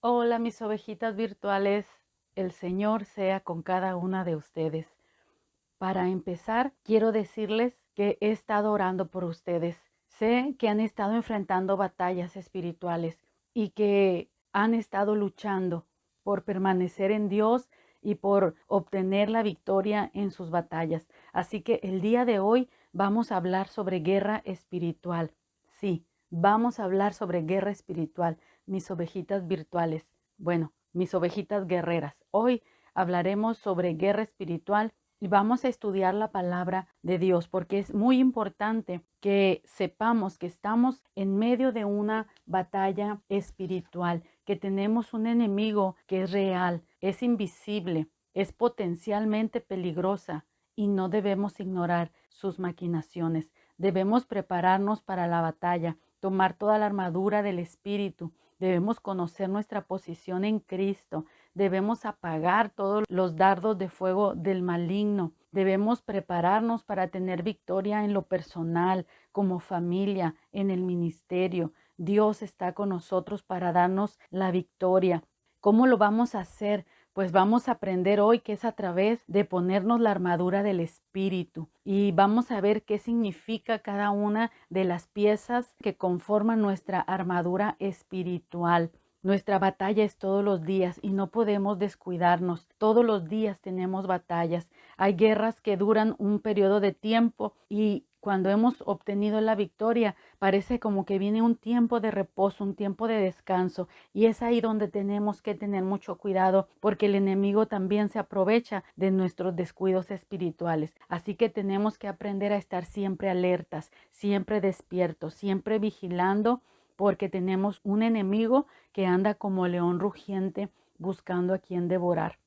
Hola, mis ovejitas virtuales. El Señor sea con cada una de ustedes. Para empezar, quiero decirles que he estado orando por ustedes. Sé que han estado enfrentando batallas espirituales y que han estado luchando por permanecer en Dios y por obtener la victoria en sus batallas. Así que el día de hoy vamos a hablar sobre guerra espiritual. Sí, vamos a hablar sobre guerra espiritual, mis ovejitas virtuales. Bueno, mis ovejitas guerreras. Hoy hablaremos sobre guerra espiritual y vamos a estudiar la palabra de Dios porque es muy importante que sepamos que estamos en medio de una batalla espiritual, que tenemos un enemigo que es real, es invisible, es potencialmente peligrosa y no debemos ignorar sus maquinaciones. Debemos prepararnos para la batalla, tomar toda la armadura del Espíritu. Debemos conocer nuestra posición en Cristo. Debemos apagar todos los dardos de fuego del maligno. Debemos prepararnos para tener victoria en lo personal, como familia, en el ministerio. Dios está con nosotros para darnos la victoria. ¿Cómo lo vamos a hacer? Pues vamos a aprender hoy que es a través de ponernos la armadura del Espíritu y vamos a ver qué significa cada una de las piezas que conforman nuestra armadura espiritual. Nuestra batalla es todos los días y no podemos descuidarnos. Todos los días tenemos batallas. Hay guerras que duran un periodo de tiempo y cuando hemos obtenido la victoria, parece como que viene un tiempo de reposo, un tiempo de descanso. Y es ahí donde tenemos que tener mucho cuidado porque el enemigo también se aprovecha de nuestros descuidos espirituales. Así que tenemos que aprender a estar siempre alertas, siempre despiertos, siempre vigilando porque tenemos un enemigo que anda como león rugiente buscando a quien devorar.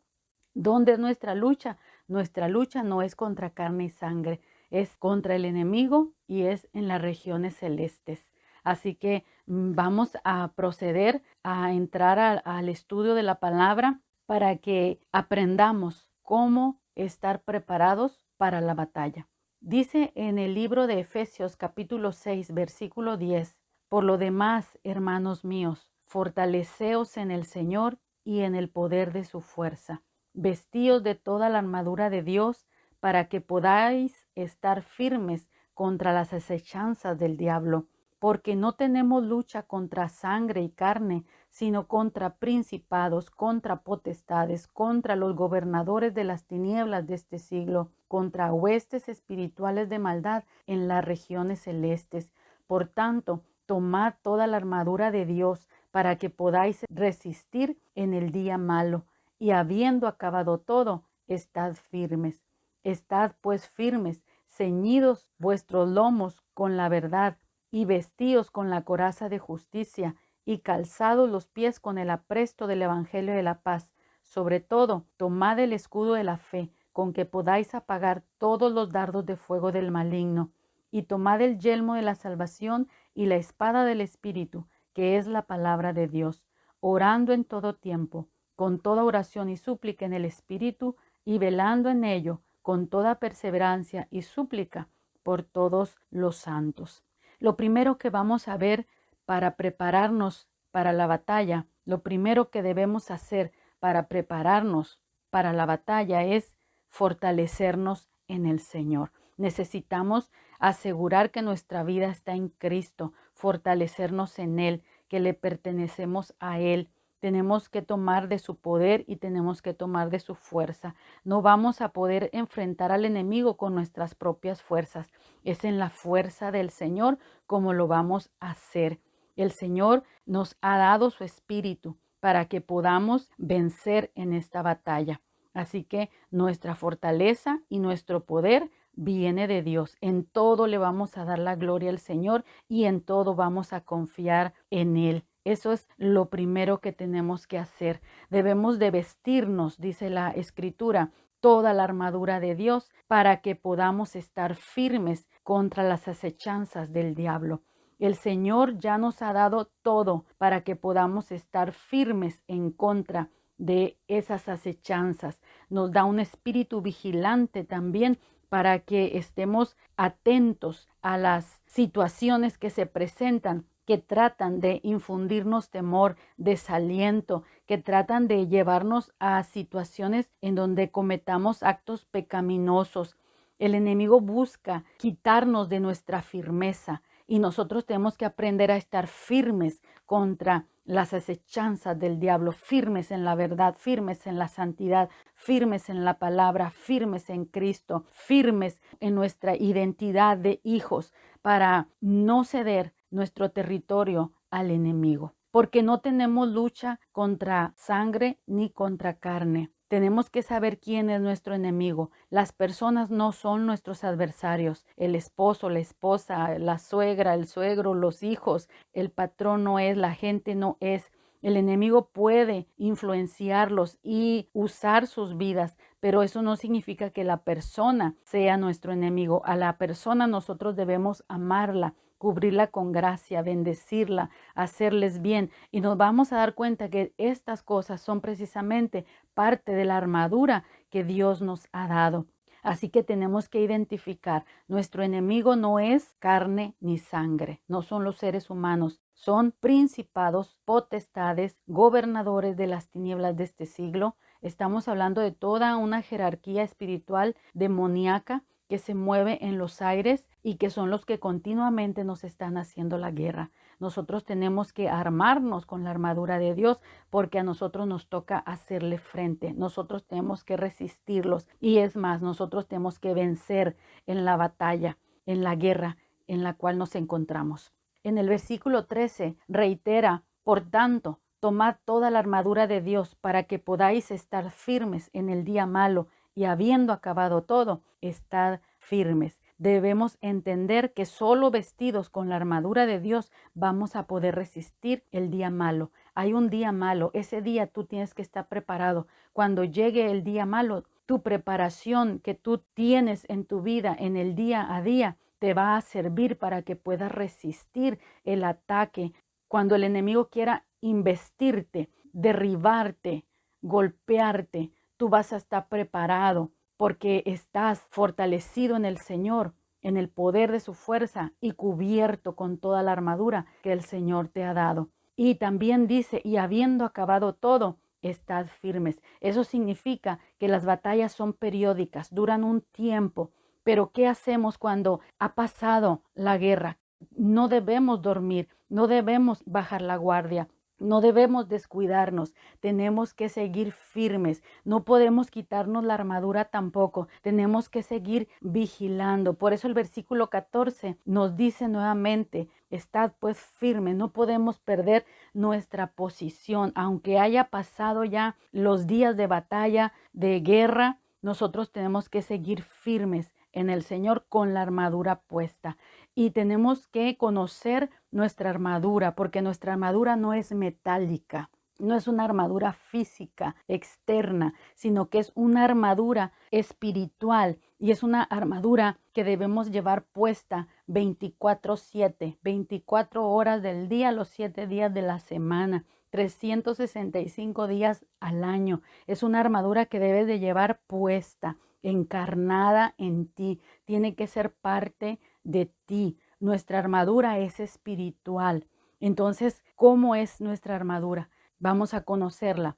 ¿Dónde es nuestra lucha? Nuestra lucha no es contra carne y sangre, es contra el enemigo y es en las regiones celestes. Así que vamos a proceder a entrar al estudio de la palabra para que aprendamos cómo estar preparados para la batalla. Dice en el libro de Efesios capítulo 6, versículo 10, por lo demás, hermanos míos, fortaleceos en el Señor y en el poder de su fuerza. Vestíos de toda la armadura de Dios para que podáis estar firmes contra las acechanzas del diablo, porque no tenemos lucha contra sangre y carne, sino contra principados, contra potestades, contra los gobernadores de las tinieblas de este siglo, contra huestes espirituales de maldad en las regiones celestes. Por tanto, tomad toda la armadura de Dios para que podáis resistir en el día malo y habiendo acabado todo, estad firmes. Estad pues firmes, ceñidos vuestros lomos con la verdad y vestíos con la coraza de justicia y calzados los pies con el apresto del evangelio de la paz. Sobre todo, tomad el escudo de la fe, con que podáis apagar todos los dardos de fuego del maligno, y tomad el yelmo de la salvación y la espada del Espíritu, que es la palabra de Dios, orando en todo tiempo, con toda oración y súplica en el Espíritu, y velando en ello con toda perseverancia y súplica por todos los santos. Lo primero que vamos a ver para prepararnos para la batalla, lo primero que debemos hacer para prepararnos para la batalla es fortalecernos en el Señor. Necesitamos asegurar que nuestra vida está en Cristo, fortalecernos en Él, que le pertenecemos a Él. Tenemos que tomar de su poder y tenemos que tomar de su fuerza. No vamos a poder enfrentar al enemigo con nuestras propias fuerzas. Es en la fuerza del Señor como lo vamos a hacer. El Señor nos ha dado su espíritu para que podamos vencer en esta batalla. Así que nuestra fortaleza y nuestro poder viene de Dios. En todo le vamos a dar la gloria al Señor y en todo vamos a confiar en Él. Eso es lo primero que tenemos que hacer. Debemos de vestirnos, dice la Escritura, toda la armadura de Dios para que podamos estar firmes contra las acechanzas del diablo. El Señor ya nos ha dado todo para que podamos estar firmes en contra de esas acechanzas. Nos da un espíritu vigilante también para que estemos atentos a las situaciones que se presentan que tratan de infundirnos temor, desaliento, que tratan de llevarnos a situaciones en donde cometamos actos pecaminosos. El enemigo busca quitarnos de nuestra firmeza y nosotros tenemos que aprender a estar firmes contra las acechanzas del diablo, firmes en la verdad, firmes en la santidad, firmes en la palabra, firmes en Cristo, firmes en nuestra identidad de hijos para no ceder nuestro territorio al enemigo. Porque no tenemos lucha contra sangre ni contra carne. Tenemos que saber quién es nuestro enemigo. Las personas no son nuestros adversarios. El esposo, la esposa, la suegra, el suegro, los hijos, el patrón no es, la gente no es. El enemigo puede influenciarlos y usar sus vidas, pero eso no significa que la persona sea nuestro enemigo. A la persona nosotros debemos amarla, cubrirla con gracia, bendecirla, hacerles bien. Y nos vamos a dar cuenta que estas cosas son precisamente parte de la armadura que Dios nos ha dado. Así que tenemos que identificar, nuestro enemigo no es carne ni sangre, no son los seres humanos, son principados, potestades, gobernadores de las tinieblas de este siglo. Estamos hablando de toda una jerarquía espiritual demoníaca que se mueve en los aires y que son los que continuamente nos están haciendo la guerra. Nosotros tenemos que armarnos con la armadura de Dios porque a nosotros nos toca hacerle frente. Nosotros tenemos que resistirlos y es más, nosotros tenemos que vencer en la batalla, en la guerra en la cual nos encontramos. En el versículo 13 reitera, por tanto, tomad toda la armadura de Dios para que podáis estar firmes en el día malo y habiendo acabado todo, estad firmes. Debemos entender que solo vestidos con la armadura de Dios vamos a poder resistir el día malo. Hay un día malo, ese día tú tienes que estar preparado. Cuando llegue el día malo, tu preparación que tú tienes en tu vida, en el día a día, te va a servir para que puedas resistir el ataque. Cuando el enemigo quiera investirte, derribarte, golpearte, tú vas a estar preparado porque estás fortalecido en el Señor, en el poder de su fuerza y cubierto con toda la armadura que el Señor te ha dado. Y también dice, y habiendo acabado todo, estad firmes. Eso significa que las batallas son periódicas, duran un tiempo. Pero ¿qué hacemos cuando ha pasado la guerra? No debemos dormir, no debemos bajar la guardia. No debemos descuidarnos, tenemos que seguir firmes, no podemos quitarnos la armadura tampoco, tenemos que seguir vigilando. Por eso el versículo 14 nos dice nuevamente, estad pues firmes, no podemos perder nuestra posición, aunque haya pasado ya los días de batalla, de guerra, nosotros tenemos que seguir firmes en el Señor con la armadura puesta. Y tenemos que conocer nuestra armadura, porque nuestra armadura no es metálica, no es una armadura física, externa, sino que es una armadura espiritual y es una armadura que debemos llevar puesta 24/7, 24 horas del día, los 7 días de la semana. 365 días al año. Es una armadura que debes de llevar puesta, encarnada en ti. Tiene que ser parte de ti. Nuestra armadura es espiritual. Entonces, ¿cómo es nuestra armadura? Vamos a conocerla.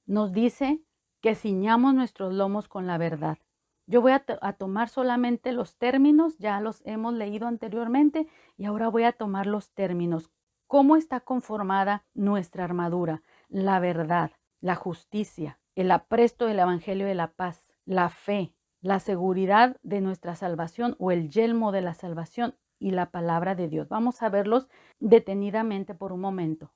Nos dice que ciñamos nuestros lomos con la verdad. Yo voy a tomar solamente los términos, ya los hemos leído anteriormente y ahora voy a tomar los términos. ¿Cómo está conformada nuestra armadura? La verdad, la justicia, el apresto del evangelio de la paz, la fe, la seguridad de nuestra salvación o el yelmo de la salvación y la palabra de Dios. Vamos a verlos detenidamente por un momento.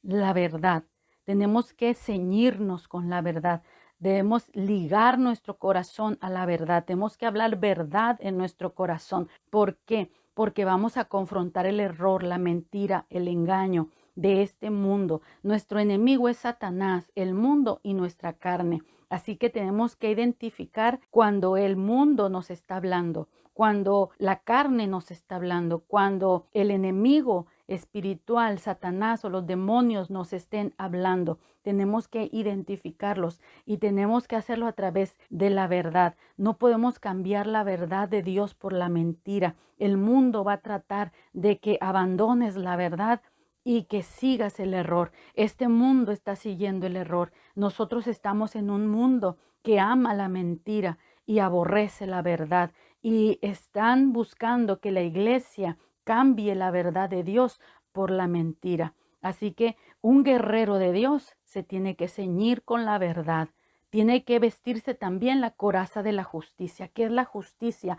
La verdad. Tenemos que ceñirnos con la verdad. Debemos ligar nuestro corazón a la verdad. Tenemos que hablar verdad en nuestro corazón. ¿Por qué? Porque vamos a confrontar el error, la mentira, el engaño de este mundo. Nuestro enemigo es Satanás, el mundo y nuestra carne. Así que tenemos que identificar cuando el mundo nos está hablando, cuando la carne nos está hablando, cuando el enemigo espiritual, Satanás o los demonios nos estén hablando. Tenemos que identificarlos y tenemos que hacerlo a través de la verdad. No podemos cambiar la verdad de Dios por la mentira. El mundo va a tratar de que abandones la verdad y que sigas el error. Este mundo está siguiendo el error. Nosotros estamos en un mundo que ama la mentira y aborrece la verdad, y están buscando que la iglesia cambie la verdad de Dios por la mentira. Así que un guerrero de Dios se tiene que ceñir con la verdad. Tiene que vestirse también la coraza de la justicia. ¿Qué es la justicia?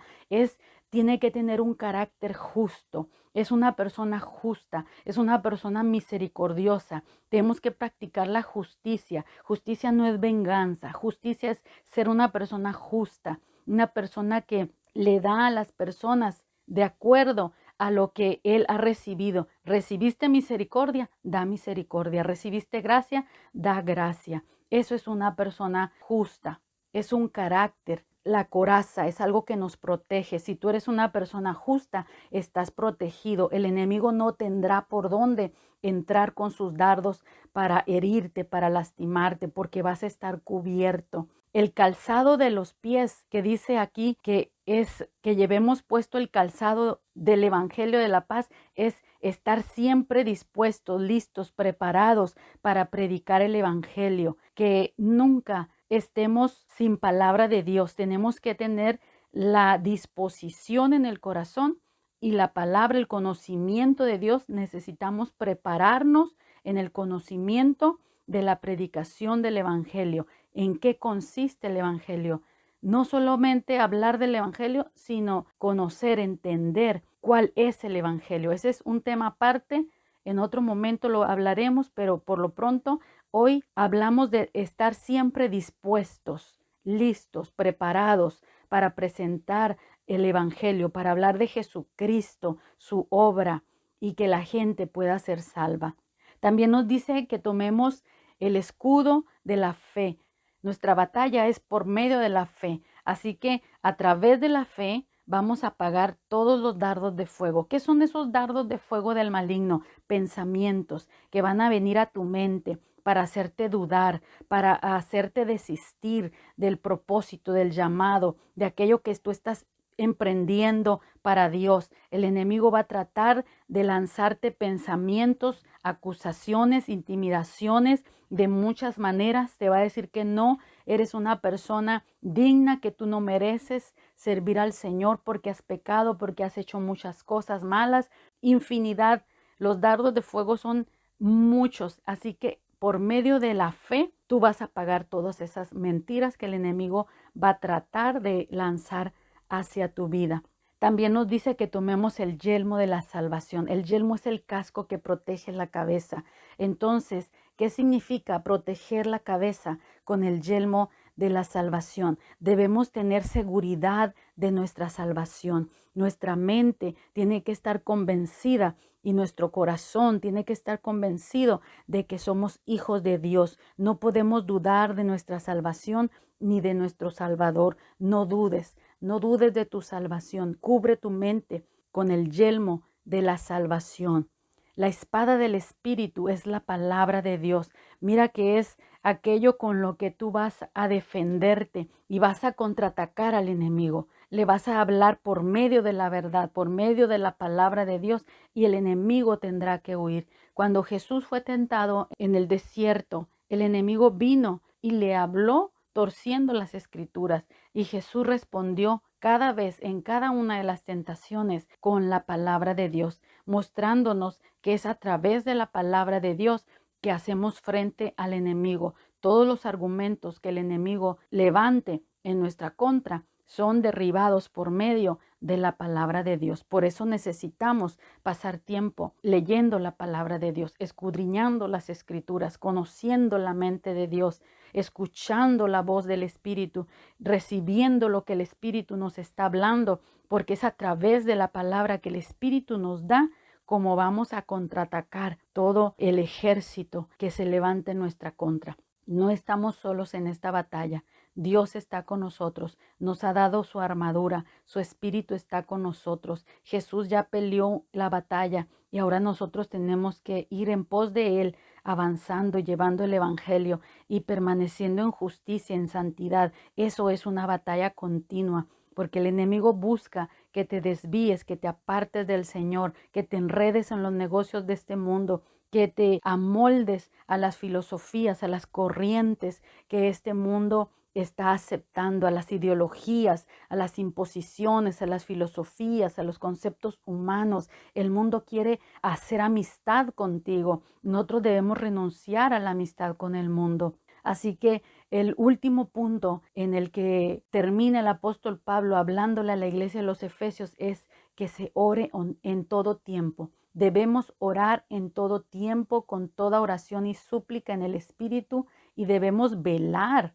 Tiene que tener un carácter justo. Es una persona justa, es una persona misericordiosa. Tenemos que practicar la justicia. Justicia no es venganza. Justicia es ser una persona justa, una persona que le da a las personas de acuerdo a lo que él ha recibido. Recibiste misericordia, da misericordia. Recibiste gracia, da gracia. Eso es una persona justa, es un carácter. La coraza es algo que nos protege. Si tú eres una persona justa, estás protegido. El enemigo no tendrá por dónde entrar con sus dardos para herirte, para lastimarte, porque vas a estar cubierto. El calzado de los pies, que dice aquí que es que llevemos puesto el calzado del Evangelio de la Paz, es estar siempre dispuestos, listos, preparados para predicar el Evangelio, que nunca estemos sin palabra de Dios. Tenemos que tener la disposición en el corazón y la palabra, el conocimiento de Dios. Necesitamos prepararnos en el conocimiento de la predicación del Evangelio. ¿En qué consiste el Evangelio? No solamente hablar del Evangelio, sino conocer, entender cuál es el Evangelio. Ese es un tema aparte. En otro momento lo hablaremos, pero por lo pronto hoy hablamos de estar siempre dispuestos, listos, preparados para presentar el Evangelio, para hablar de Jesucristo, su obra, y que la gente pueda ser salva. También nos dice que tomemos el escudo de la fe. Nuestra batalla es por medio de la fe. Así que a través de la fe vamos a apagar todos los dardos de fuego. ¿Qué son esos dardos de fuego del maligno? Pensamientos que van a venir a tu mente para hacerte dudar, para hacerte desistir del propósito, del llamado, de aquello que tú estás emprendiendo para Dios. El enemigo va a tratar de lanzarte pensamientos, acusaciones, intimidaciones de muchas maneras. Te va a decir que no eres una persona digna, que tú no mereces servir al Señor porque has pecado, porque has hecho muchas cosas malas, infinidad. Los dardos de fuego son muchos, así que por medio de la fe tú vas a pagar todas esas mentiras que el enemigo va a tratar de lanzar hacia tu vida. También nos dice que tomemos el yelmo de la salvación. El yelmo es el casco que protege la cabeza. Entonces, ¿qué significa proteger la cabeza con el yelmo de la salvación? Debemos tener seguridad de nuestra salvación. Nuestra mente tiene que estar convencida y nuestro corazón tiene que estar convencido de que somos hijos de Dios. No podemos dudar de nuestra salvación ni de nuestro Salvador. No dudes. No dudes de tu salvación. Cubre tu mente con el yelmo de la salvación. La espada del Espíritu es la palabra de Dios. Mira que es aquello con lo que tú vas a defenderte y vas a contraatacar al enemigo. Le vas a hablar por medio de la verdad, por medio de la palabra de Dios, y el enemigo tendrá que huir. Cuando Jesús fue tentado en el desierto, el enemigo vino y le habló torciendo las escrituras, y Jesús respondió cada vez en cada una de las tentaciones con la palabra de Dios, mostrándonos que es a través de la palabra de Dios que hacemos frente al enemigo. Todos los argumentos que el enemigo levante en nuestra contra son derribados por medio de la palabra de Dios. Por eso necesitamos pasar tiempo leyendo la palabra de Dios, escudriñando las escrituras, conociendo la mente de Dios, escuchando la voz del Espíritu, recibiendo lo que el Espíritu nos está hablando, porque es a través de la palabra que el Espíritu nos da como vamos a contraatacar todo el ejército que se levanta en nuestra contra. No estamos solos en esta batalla. Dios está con nosotros, nos ha dado su armadura, su espíritu está con nosotros. Jesús ya peleó la batalla y ahora nosotros tenemos que ir en pos de Él, avanzando, llevando el Evangelio y permaneciendo en justicia, en santidad. Eso es una batalla continua, porque el enemigo busca que te desvíes, que te apartes del Señor, que te enredes en los negocios de este mundo, que te amoldes a las filosofías, a las corrientes que este mundo está aceptando, a las ideologías, a las imposiciones, a las filosofías, a los conceptos humanos. El mundo quiere hacer amistad contigo. Nosotros debemos renunciar a la amistad con el mundo. Así que el último punto en el que termina el apóstol Pablo hablándole a la iglesia de los Efesios es que se ore en todo tiempo. Debemos orar en todo tiempo con toda oración y súplica en el Espíritu y debemos velar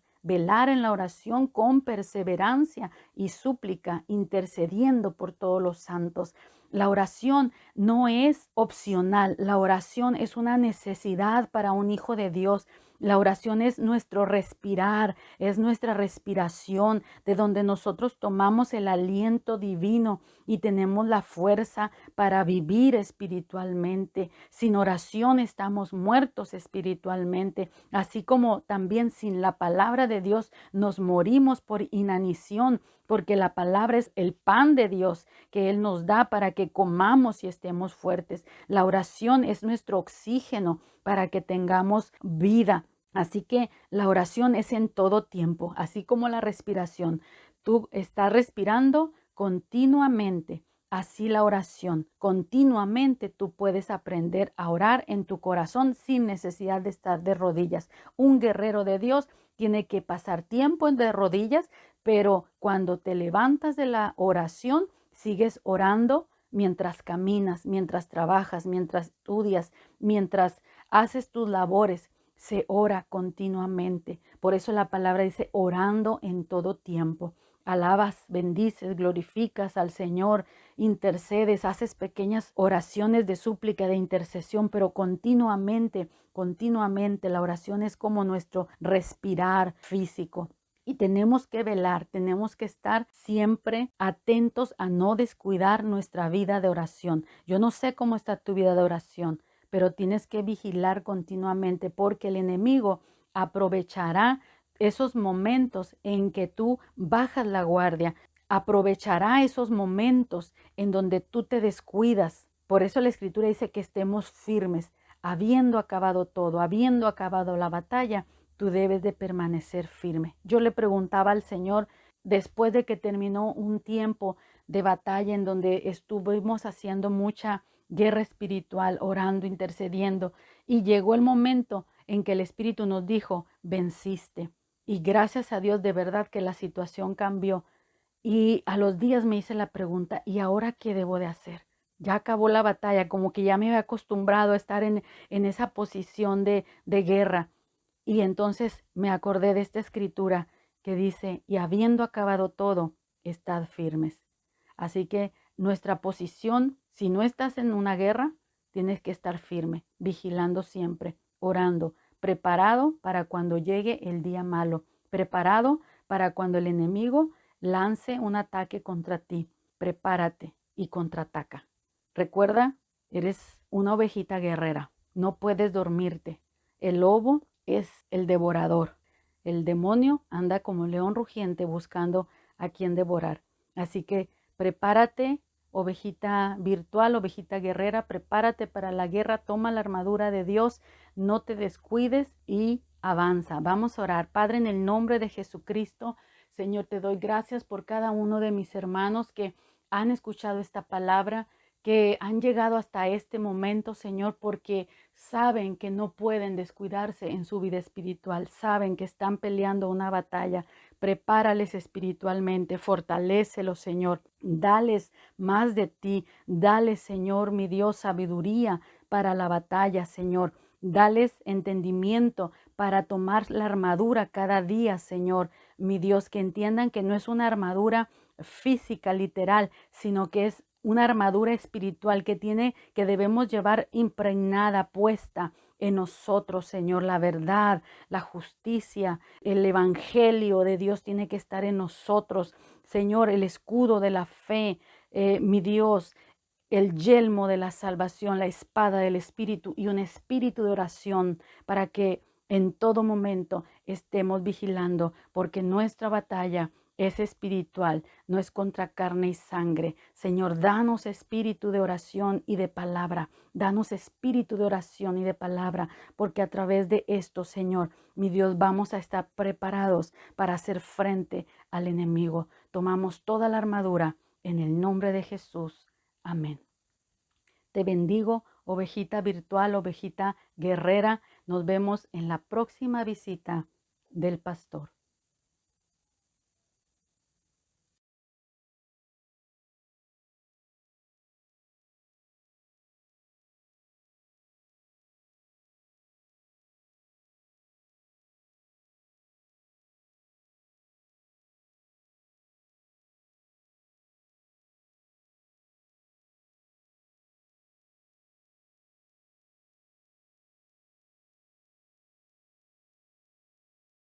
en la oración con perseverancia y súplica, intercediendo por todos los santos. La oración no es opcional, la oración es una necesidad para un hijo de Dios. La oración es nuestro respirar, es nuestra respiración, de donde nosotros tomamos el aliento divino y tenemos la fuerza para vivir espiritualmente. Sin oración estamos muertos espiritualmente, así como también sin la palabra de Dios nos morimos por inanición, porque la palabra es el pan de Dios que Él nos da para que comamos y estemos fuertes. La oración es nuestro oxígeno para que tengamos vida. Así que la oración es en todo tiempo, así como la respiración. Tú estás respirando continuamente. Así la oración. Continuamente tú puedes aprender a orar en tu corazón sin necesidad de estar de rodillas. Un guerrero de Dios tiene que pasar tiempo de rodillas, pero cuando te levantas de la oración, sigues orando mientras caminas, mientras trabajas, mientras estudias, mientras haces tus labores. Se ora continuamente. Por eso la palabra dice orando en todo tiempo. Alabas, bendices, glorificas al Señor, intercedes, haces pequeñas oraciones de súplica, de intercesión, pero continuamente, continuamente la oración es como nuestro respirar físico. Y tenemos que velar, tenemos que estar siempre atentos a no descuidar nuestra vida de oración. Yo no sé cómo está tu vida de oración, pero tienes que vigilar continuamente porque el enemigo aprovechará esos momentos en que tú bajas la guardia, aprovechará esos momentos en donde tú te descuidas. Por eso la escritura dice que estemos firmes, habiendo acabado todo, habiendo acabado la batalla, tú debes de permanecer firme. Yo le preguntaba al Señor, después de que terminó un tiempo de batalla en donde estuvimos haciendo mucha guerra espiritual, orando, intercediendo, y llegó el momento en que el Espíritu nos dijo, venciste. Y gracias a Dios de verdad que la situación cambió. Y a los días me hice la pregunta, ¿y ahora qué debo de hacer? Ya acabó la batalla, como que ya me había acostumbrado a estar en esa posición de guerra. Y entonces me acordé de esta escritura que dice, y habiendo acabado todo, estad firmes. Así que nuestra posición, si no estás en una guerra, tienes que estar firme, vigilando siempre, orando, preparado para cuando llegue el día malo, preparado para cuando el enemigo lance un ataque contra ti. Prepárate y contraataca. Recuerda, eres una ovejita guerrera, no puedes dormirte. El lobo es el devorador. El demonio anda como león rugiente buscando a quien devorar. Así que prepárate, ovejita virtual, ovejita guerrera, prepárate para la guerra, toma la armadura de Dios, no te descuides y avanza. Vamos a orar. Padre, en el nombre de Jesucristo, Señor, te doy gracias por cada uno de mis hermanos que han escuchado esta palabra, que han llegado hasta este momento, Señor, porque saben que no pueden descuidarse en su vida espiritual, saben que están peleando una batalla. Prepárales espiritualmente, fortalécelos, Señor, dales más de ti, dales, Señor, mi Dios, sabiduría para la batalla, Señor. Dales entendimiento para tomar la armadura cada día, Señor, mi Dios, que entiendan que no es una armadura física, literal, sino que es una armadura espiritual que debemos llevar impregnada, puesta en nosotros, Señor. La verdad, la justicia, el evangelio de Dios tiene que estar en nosotros, Señor, el escudo de la fe, mi Dios. el yelmo de la salvación, la espada del Espíritu y un espíritu de oración para que en todo momento estemos vigilando, porque nuestra batalla es espiritual, no es contra carne y sangre. Señor, danos espíritu de oración y de palabra. Danos espíritu de oración y de palabra, porque a través de esto, Señor, mi Dios, vamos a estar preparados para hacer frente al enemigo. Tomamos toda la armadura en el nombre de Jesús. Amén. Te bendigo, ovejita virtual, ovejita guerrera. Nos vemos en la próxima visita del pastor.